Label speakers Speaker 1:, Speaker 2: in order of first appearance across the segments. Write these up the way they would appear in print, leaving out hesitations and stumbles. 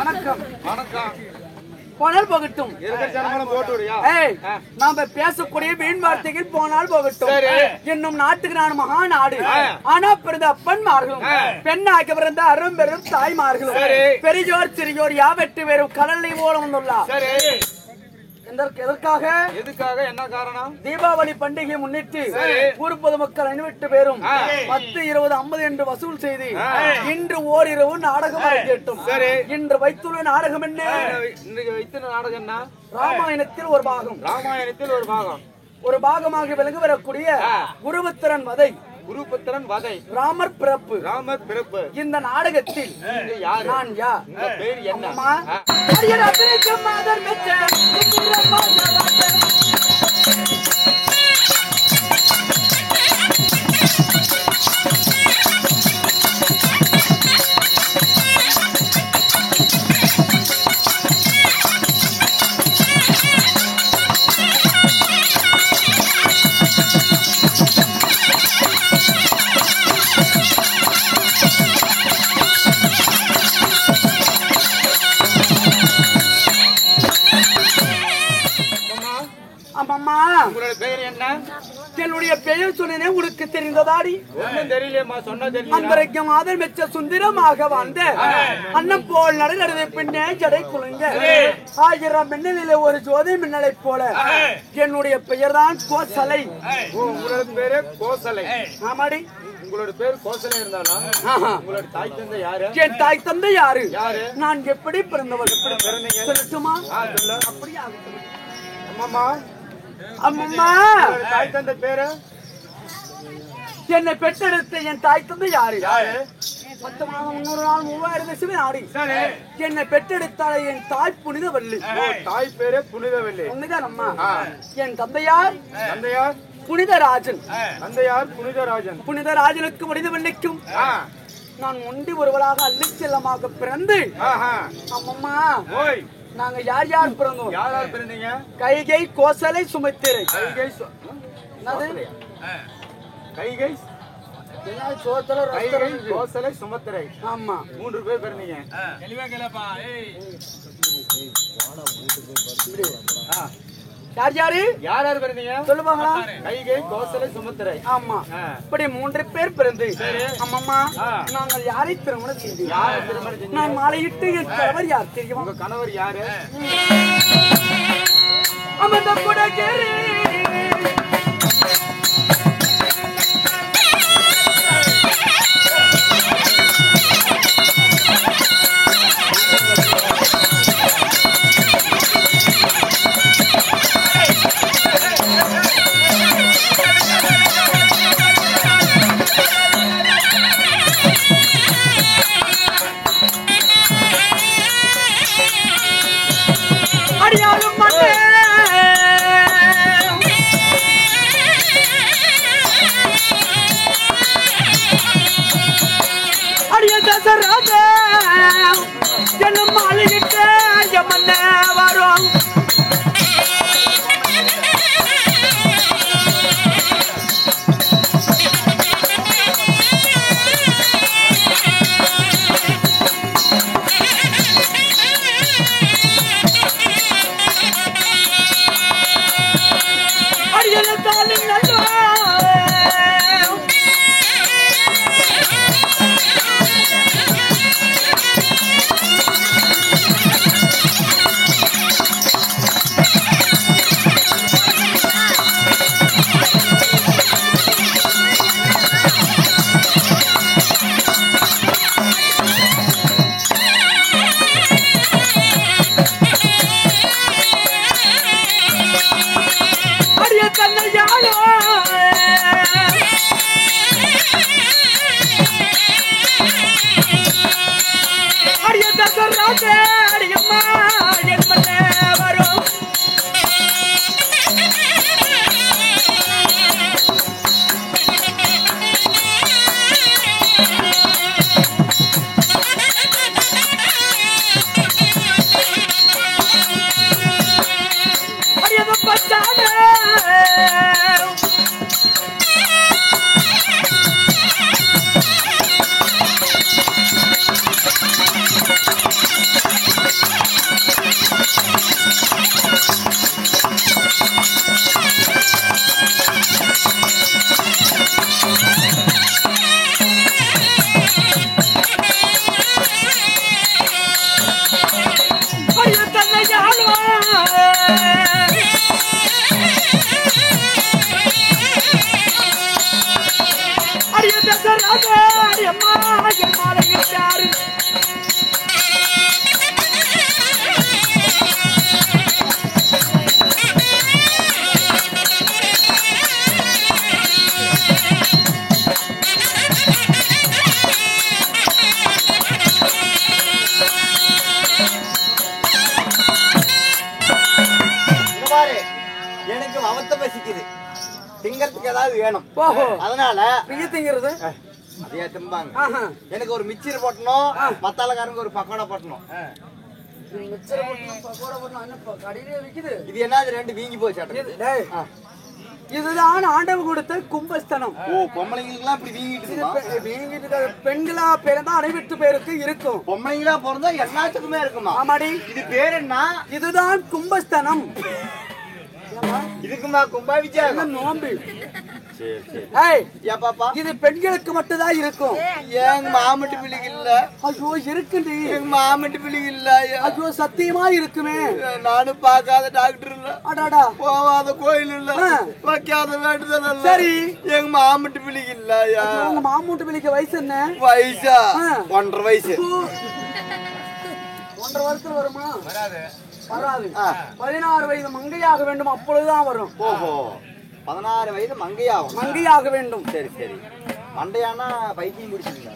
Speaker 1: வணக்கம்.
Speaker 2: வணக்கம்.
Speaker 1: போனால் போகட்டும். நாம பேசக்கூடிய வீண் வார்த்தைகள் போனால் போகட்டும். இன்னும் நாட்டுக்கு நான் மகா நாடு. ஆனா பிறந்த அப்பன்மார்களும் பெண்ணாக பிறந்த அரும்பெரும் தாய்மார்களும் பெரியோர் சிறியோர் யாவற்று வேறும் கடலை ஓட வந்துள்ளார். எதற்காக?
Speaker 2: என்ன காரணம்?
Speaker 1: தீபாவளி பண்டிகையை முன்னிட்டு ஊர் பொதுமக்கள் 5 பேரும் 10, 20, 50 என்று வசூல் செய்து இன்று ஓரிரவு நாடகம் அரங்கேற்றும். இன்று வைத்துள்ள நாடகம் என்ன?
Speaker 2: நாடகம் என்ன?
Speaker 1: ராமாயணத்தில் ஒரு பாகம்.
Speaker 2: ராமாயணத்தில் ஒரு பாகம்.
Speaker 1: ஒரு பாகமாக விளங்கி வரக்கூடிய குருபுத்திரன் வதை.
Speaker 2: குருபுத்திரன் வதை.
Speaker 1: ராமர் பிறப்பு.
Speaker 2: ராமர் பிறப்பு.
Speaker 1: இந்த நாடகத்தில் நான் யார்?
Speaker 2: பேர் என்ன?
Speaker 1: உங்களுடைய பெயர் என்ன? என்னுடைய பெயர் சொன்னேனே உனக்கு தெரிந்ததாடி?
Speaker 2: தெரியலையம்மா, சொன்ன தெரியும்.
Speaker 1: அந்தரங்கம் ஆதல் மெச்ச சுந்தரமாக வாழ்ந்த அன்னம் போல் நடை பின்னே ஜடை குலுங்க 1000 மின்னலிலே ஒரு ஜோதி மின்னலை போல என்னுடைய பெயர் தான் கோசலை.
Speaker 2: உங்களோட பேரு கோசலை?
Speaker 1: ஆமாடி.
Speaker 2: உங்களோட பேர் கோசலை இருந்தாலும் உங்களோட தாய் தந்தை யாரு?
Speaker 1: என் தாய் தந்தை யாரு? நான் எப்படி பிறந்தவர்?
Speaker 2: எப்படி பிறந்தீங்க?
Speaker 1: சொல்லட்டுமா?
Speaker 2: அப்படியே அம்மா.
Speaker 1: அம்மா,
Speaker 2: தாய் தந்தை பேரு?
Speaker 1: என்னை பெற்றெடுத்த என் தாய் தந்தை யாரு? 10 மாதம் 300 நாள் 3000 தேசமே ஆடி. என்னை பெற்றெடுத்தால என் தாய் புனிதவல்லி.
Speaker 2: தாய் பேரு புனிதவல்லி.
Speaker 1: உண்மைதான் அம்மா. என் தந்தையார்?
Speaker 2: தந்தையார்
Speaker 1: புனிதராஜன்.
Speaker 2: தந்தையார் புனிதராஜன்.
Speaker 1: புனிதராஜனுக்கு புனிதவல்லிக்கும் நான் ஒண்டி ஒருவராக அள்ளி செல்லமாக பிறந்து அம்மம்மா நாங்க யார் யார் பிறந்தோம்?
Speaker 2: யார் யார் பிறந்தீங்க?
Speaker 1: கைகை, கோசலை, சுமித்திரை.
Speaker 2: கைகை, கோசலை, சுமித்திரை.
Speaker 1: ஆமா,
Speaker 2: 3 பேர் பிறந்தீங்க.
Speaker 1: யார் யாரு?
Speaker 2: யார் யார் பிறந்தீங்க
Speaker 1: சொல்லுவாங்களா?
Speaker 2: கைகை, கோசலை, சுமித்திரை.
Speaker 1: ஆமா, இப்படி 3 பேர் பிறந்து அம்மம்மா நாங்கள் யாரை திருமணம் செய்தோம்?
Speaker 2: யாரை திருமணம் செஞ்சீங்க?
Speaker 1: நான் மாலையிட்டு என் கணவர் யார் தெரியுமா?
Speaker 2: உங்க கணவர் யாரு?
Speaker 1: அமர்ந்த கூட கேரி என்ன மாலையிட்டு எம்மன்ன வரும் அடியல தாலின் நல்ல
Speaker 2: பசிக்குது, திங்கறதுக்கு ஏதாவது வேணும்.
Speaker 1: ஓஹோ,
Speaker 2: அதனால
Speaker 1: நீங்க திங்கிறது
Speaker 2: அதே திம்பாங்க. எனக்கு ஒரு மிச்சர் போட்டணும், மத்தாலக்காரங்க ஒரு பக்கோடா போட்டணும். இது என்னது ரெண்டு வீங்கி போச்சு.
Speaker 1: இதுதான் ஆண்டவன் கொடுத்த கும்பஸ்தனம்.
Speaker 2: ஓ, பொம்பளைங்களுக்குலாம் இப்படி வீங்கிட்டு
Speaker 1: பெண்களா பிறந்தா அனைவத்து பேருக்கு இருக்கும்.
Speaker 2: பொம்பளைங்களா பிறந்தா எல்லாத்துக்குமே இருக்குமா?
Speaker 1: ஆமாடி.
Speaker 2: இது பேர் என்ன?
Speaker 1: இதுதான் கும்பஸ்தனம்.
Speaker 2: இதுக்குமா கும்பாபிஷேகம்?
Speaker 1: நோம்பு.
Speaker 2: சரி சரி.
Speaker 1: ஏய்,
Speaker 2: ஏப்பாப்பா,
Speaker 1: இது பெண்களுக்கு மட்டும் தான் இருக்கும்.
Speaker 2: எங்க மாமட்டு பிள்ளைங்க இல்ல?
Speaker 1: ஐயோ இருக்குடி,
Speaker 2: எங்க மாமட்டு பிள்ளைங்க இல்ல.
Speaker 1: ஐயோ சத்தியமா இருக்குமே.
Speaker 2: நானும் பார்க்காத டாக்டர் இல்ல,
Speaker 1: அடாடா
Speaker 2: போவாத கோயில் இல்ல, வைக்காத வேண்டுதல் இல்ல.
Speaker 1: சரி,
Speaker 2: எங்க மாமட்டு பிள்ளைங்க இல்ல.
Speaker 1: உங்க மாமூட்டு பிள்ளைக்கு வயசு என்ன?
Speaker 2: வயசா 1.5 வயசு.
Speaker 1: 1.5 வருஷத்துல வருமா? வராது. 16 வயது மங்கையாக வேண்டும், அப்பொழுதுதான் வரும்.
Speaker 2: ஓஹோ, 16 வயது மங்கையாகும்.
Speaker 1: மங்கையாக வேண்டும்.
Speaker 2: சரி சரி. மண்டையானா பைத்தியம் முடிச்சுங்க.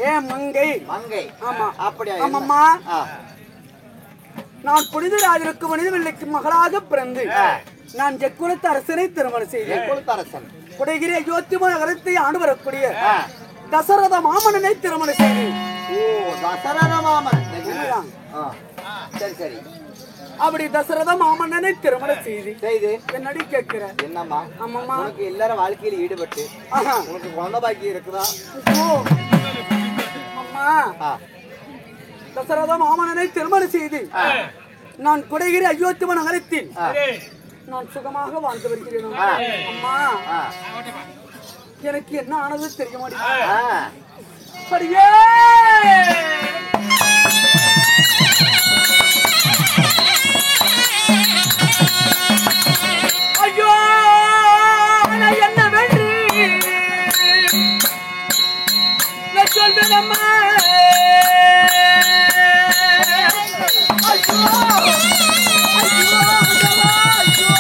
Speaker 1: ஏன் மங்கை?
Speaker 2: மங்கை.
Speaker 1: ஆமா.
Speaker 2: அப்படியா?
Speaker 1: ஆமாம்மா. நான் புனிதராஜருக்கு மனிதவில்லைக்கு மகளாக பிறந்து நான் ஜெக்குலத்து அரசனை திருமணம் செய்தேன்.
Speaker 2: ஜெக்குலத்து அரசன்
Speaker 1: குடைகிரி அயோத்திமா நகரத்தை ஆண்டு வரக்கூடிய தசரத மாமனனை திருமணம் செய்தேன்.
Speaker 2: ஓ, தசரத மாமன். சரி சரி.
Speaker 1: அப்படி தசரத மாமன்னனை திருமணம் செய்து என்னடி கேட்கிற?
Speaker 2: என்னம்மா?
Speaker 1: ஆமாம்மா.
Speaker 2: உனக்கு எல்லாரும் வாழ்க்கையில ஈடுபட்டு உனக்கு குழந்தை பாக்கியம் இருக்குதா?
Speaker 1: அம்மா, தசரத மாமன்னனை திருமணம் செய்து நான் குடைகிரி அயோத்திமா நகரத்தில் நான் சுகமாக வாழ்ந்து வருகிறேன். அம்மா, எனக்கு என்ன ஆனது தெரிய மாட்டேங்குது. சரியே ஐயோ, என்ன வென்று சொல்வேன் அம்மா. ஐயோ ஐயோ ஐயோ.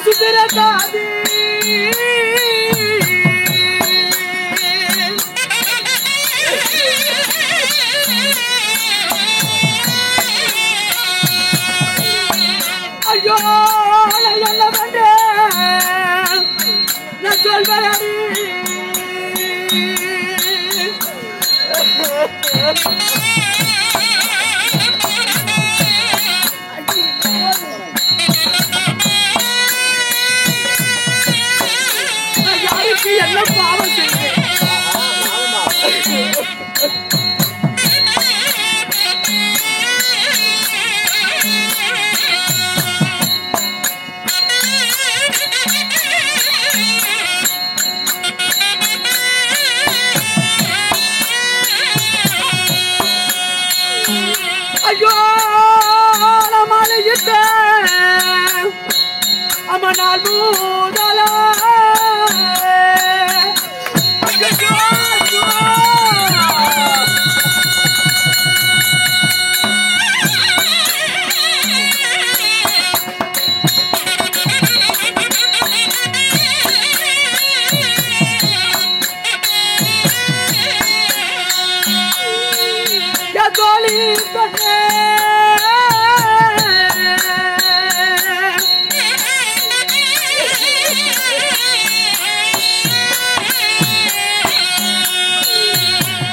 Speaker 1: சுந்தரகாதி ஐயோ, என்ன பண்றேன் நான் சொல்வேன். என்ன பாவம் செய்தேன்? ஐயோ, மலையிட்ட அம்மனால் மூதலா.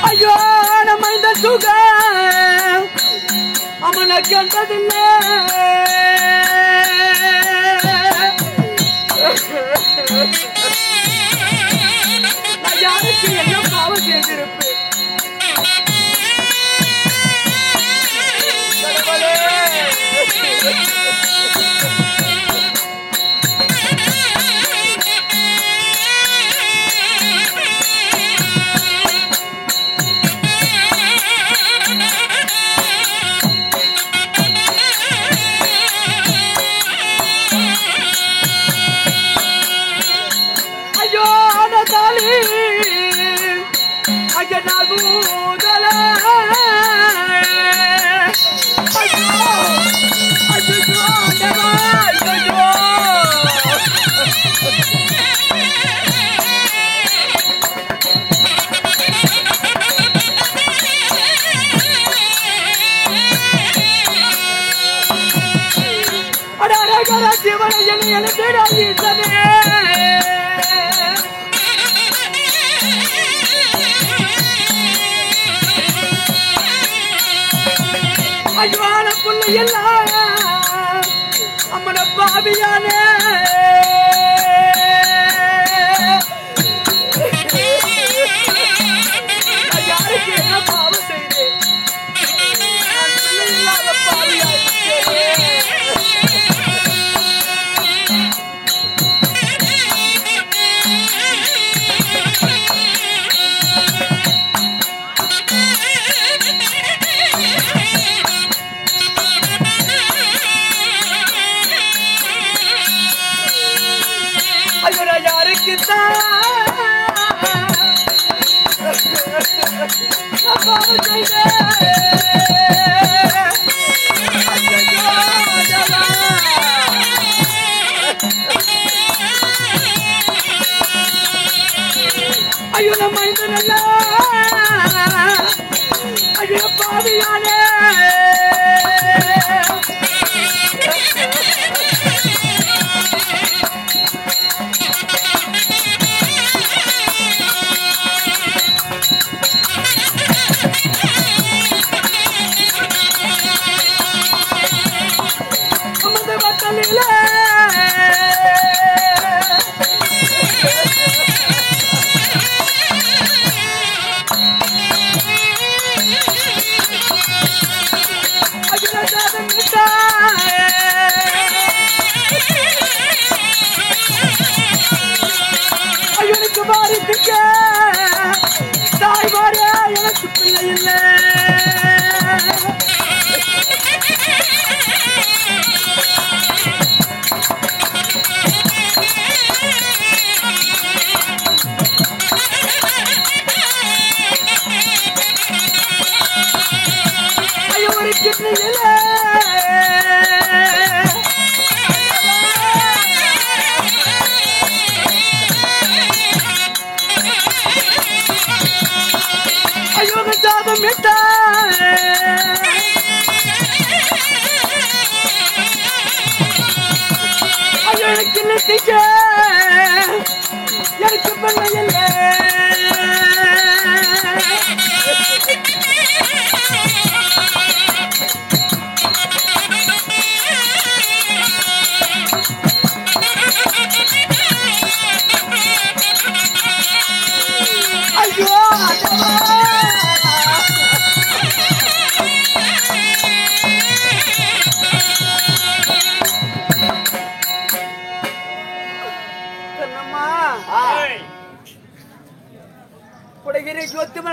Speaker 1: ஐயோ, நம்ம இந்த சுகம் அவனை கண்டதில்லை. நான் யாருக்கு என்ன பாவம் செய்திருப்பேன்? அஜ்வான புள்ளை எல்லாம் அம்மன பாவியானே யாருக்கு என்ன பாவம் செய்தேன் பிள்ளை இல்லாத பாவியானே ஐயோ நம்ம ஐயோ பாவியானே தாய் மாறியா எனக்கு பிள்ளை இல்லை ஐயோ ஒரு கிட்னி இல்லை எனக்கு பிள்ளை இல்லை ஐயோ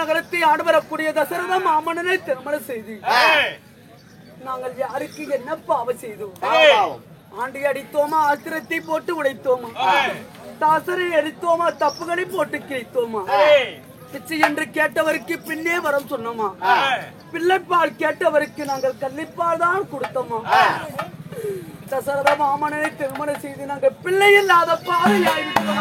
Speaker 1: நகரத்தை ஆடவரக்கூடிய தசரத மாமன்னனை திருமணம் செய்து நாங்கள் யாருக்கு என்ன பாவம் செய்தோம்? ஆண்டி அடித்தோமா, ஆத்திரத்தை போட்டு உடைத்தோமா, தாசரை அடித்தோமா, தப்புகளை போட்டு கிழித்தோமா, பிச்சை என்று கேட்டவருக்கு பின்னே வரம் சொன்னோமா, பிள்ளைப்பால் கேட்டவருக்கு நாங்கள் கள்ளிப்பால் தான் கொடுத்தோமா? தசரத மாமன்னனை திருமணம் செய்து நாங்கள் பிள்ளை இல்லாத பாதையாயிருக்கிறோம்.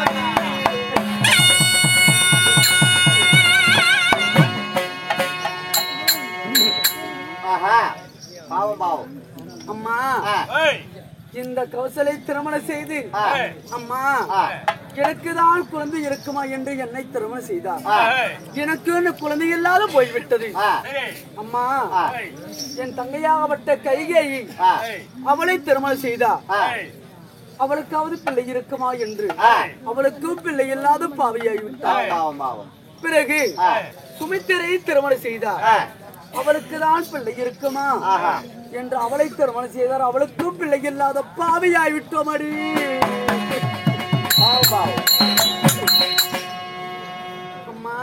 Speaker 1: அம்மா இந்த கௌசலை திருமணம் செய்து அம்மா எனக்குதான் குழந்தை இருக்குமா என்று என்னை திருமணம் செய்தார். எனக்கு குழந்தை இல்லாத போய்விட்டது. அம்மா என் தங்கையாகப்பட்ட கைகேயி அவளை திருமணம் செய்தார். அவளுக்காவது பிள்ளை இருக்குமா என்று அவளுக்கும் பிள்ளை இல்லாத பாவையாகிவிட்டார். பிறகு சுமித்திரை திருமணம் செய்தார். அவளுக்கு தான் பிள்ளை இருக்குமா என்று அவளை திருமணம் செய்தார். அவளுக்கும் பிள்ளை இல்லாத பாவியாய்விட்டோம். அடி அம்மா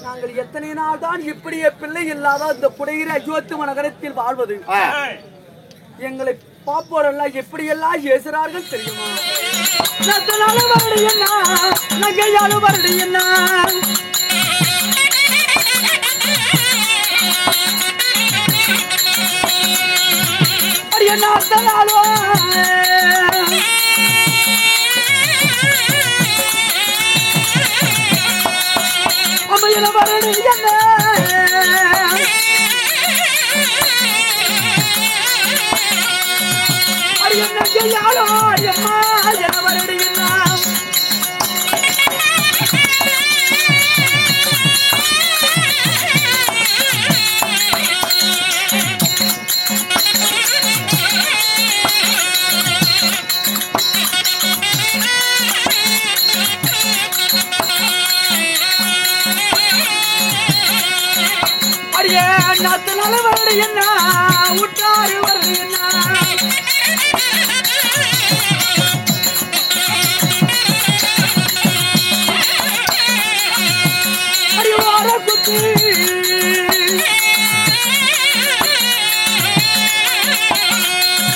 Speaker 1: நாங்கள் எத்தனை நாள் தான் இப்படியே பிள்ளை இல்லாத இந்த புடைகிற அயோத்தி நகரத்தில் வாழ்வது? எங்களை பாப்போரெல்லாம் எப்படியெல்லாம் ஏசுறார்கள் தெரியுமா? நகையாலும் வருடு என்ன அம்மையில வருடு என்ன நகையாலும் அடியே நாத்தனால வருடு என்ன உட்டாரு வருடு என்ன அடி வார குத்து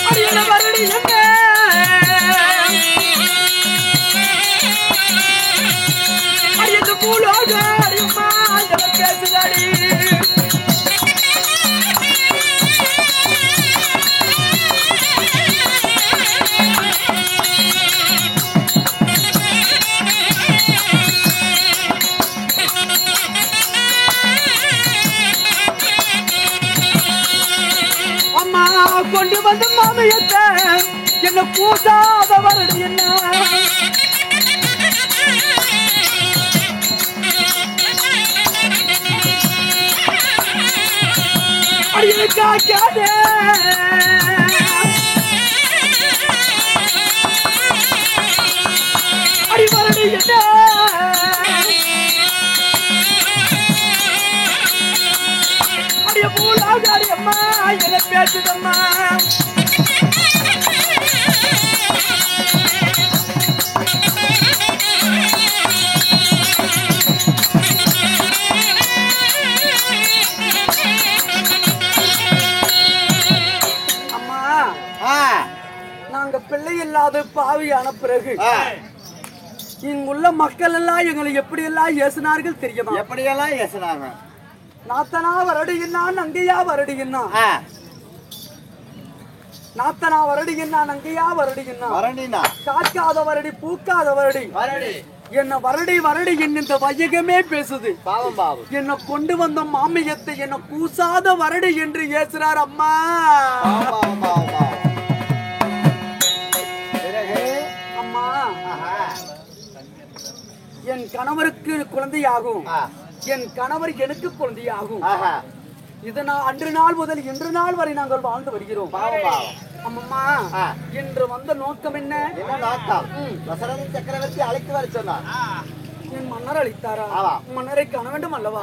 Speaker 1: அடியே வருடு என்ன அடியே பூலோக அடியம்மா பேசுதாடி கொண்டு வந்து மாமியத்தை என்ன பூசாத வருடு என்ன அடியை காக்காதே அடி வருடு என்ன அடிய பூலாக அடியம்மா என்ன பேசுதம்மா நாங்க பிள்ளை இல்லாத பாவியான பிறகு இங்குள்ள மக்கள் எல்லாம் எங்களை எப்படி எல்லாம் ஏசினார்கள் தெரியுமா?
Speaker 2: எப்படியெல்லாம் ஏசினாங்க?
Speaker 1: நாத்தனா வருடுகின்னா நங்கையா வருடுகின்னா நாத்தனா வருடுகின்னா நங்கையா வருடுகின்னா காக்காத வருடி பூக்காத வருடி என்ன வருடி வருடி இந்த வையகமே பேசுது.
Speaker 2: பாவம் பாவம்.
Speaker 1: என்ன கொண்டு வந்த மாமியத்தை என்ன கூசாத வருடி என்று ஏசுறார் அம்மா. அம்மா என் கணவருக்கு குழந்தையாகும், என் கணவர் எனக்கு குழந்தையாகும். இது நான் அன்று நாள் முதல் இன்று நாள் வரை நாங்கள் வாழ்ந்து வருகிறோம். அம்மா இன்று வந்த நோக்கம் என்ன?
Speaker 2: சக்கரவர்த்தி அழைத்து வர சொன்னார்.
Speaker 1: என் மன்னர் அளித்தாரா? மன்னரை காண வேண்டும் அல்லவா?